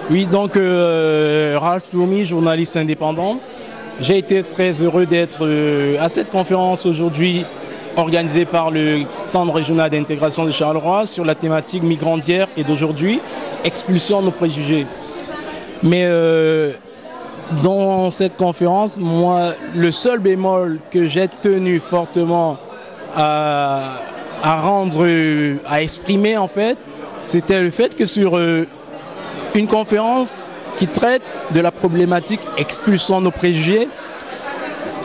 Oui, donc Ralph Loumi, journaliste indépendant. J'ai été très heureux d'être à cette conférence aujourd'hui organisée par le Centre régional d'intégration de Charleroi sur la thématique migrants d'hier et d'aujourd'hui, expulsons nos préjugés. Mais dans cette conférence, moi, le seul bémol que j'ai tenu fortement à exprimer en fait, c'était le fait que sur une conférence qui traite de la problématique expulsons nos préjugés,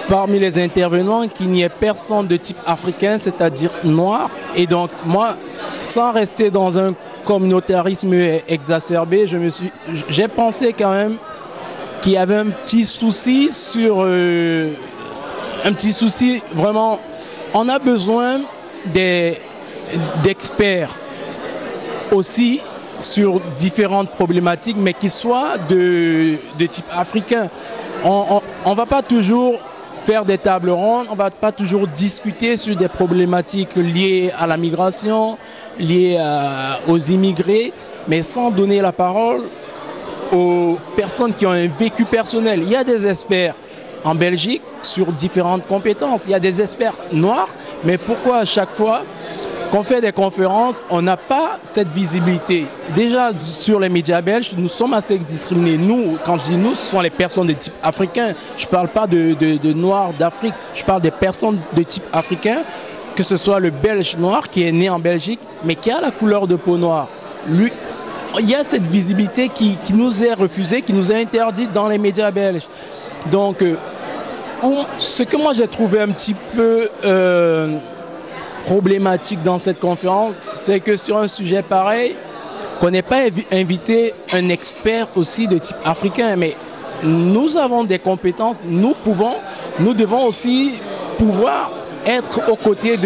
parmi les intervenants, qu'il n'y ait personne de type africain, c'est-à-dire noir. Et donc moi, sans rester dans un communautarisme exacerbé, j'ai pensé quand même qu'il y avait un petit souci vraiment. On a besoin d'experts aussi sur différentes problématiques, mais qui soient de type africain. On ne va pas toujours faire des tables rondes, on ne va pas toujours discuter sur des problématiques liées à la migration, liées aux immigrés, mais sans donner la parole aux personnes qui ont un vécu personnel. Il y a des experts en Belgique sur différentes compétences, il y a des experts noirs, mais pourquoi à chaque fois qu'on fait des conférences, on n'a pas cette visibilité? Déjà, sur les médias belges, nous sommes assez discriminés. Nous, quand je dis nous, ce sont les personnes de type africain. Je ne parle pas de noirs d'Afrique, je parle des personnes de type africain, que ce soit le belge noir qui est né en Belgique, mais qui a la couleur de peau noire. Lui, il y a cette visibilité qui nous est refusée, qui nous est interdite dans les médias belges. Donc, ce que moi j'ai trouvé un petit peu problématique dans cette conférence, c'est que sur un sujet pareil, qu'on n'ait pas invité un expert aussi de type africain, mais nous avons des compétences, nous devons aussi pouvoir être aux côtés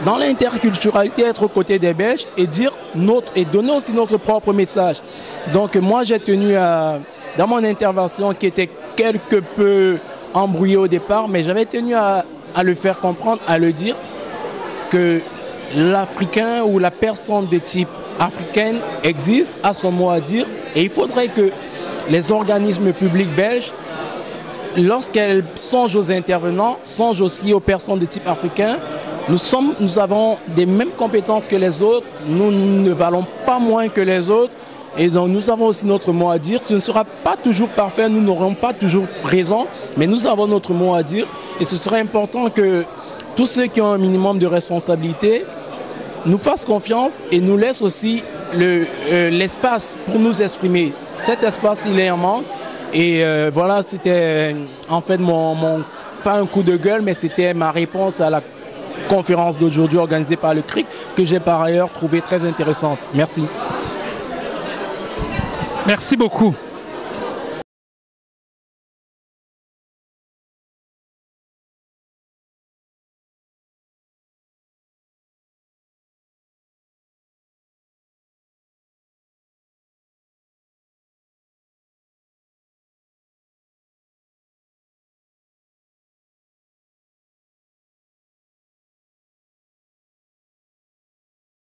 dans l'interculturalité, être aux côtés des Belges et donner aussi notre propre message. Donc moi j'ai tenu dans mon intervention qui était quelque peu embrouillée au départ, mais j'avais tenu à le faire comprendre, à le dire, que l'Africain ou la personne de type africaine existe, a son mot à dire, et il faudrait que les organismes publics belges, lorsqu'elles songent aux intervenants, songent aussi aux personnes de type africain. Nous avons des mêmes compétences que les autres, nous ne valons pas moins que les autres, et donc nous avons aussi notre mot à dire. Ce ne sera pas toujours parfait, nous n'aurons pas toujours raison, mais nous avons notre mot à dire, et ce serait important que tous ceux qui ont un minimum de responsabilité nous fassent confiance et nous laissent aussi l'espace pour nous exprimer. Cet espace, il est en manque. Et voilà, c'était en fait pas un coup de gueule, mais c'était ma réponse à la conférence d'aujourd'hui organisée par le CRIC, que j'ai par ailleurs trouvé très intéressante. Merci. Merci beaucoup.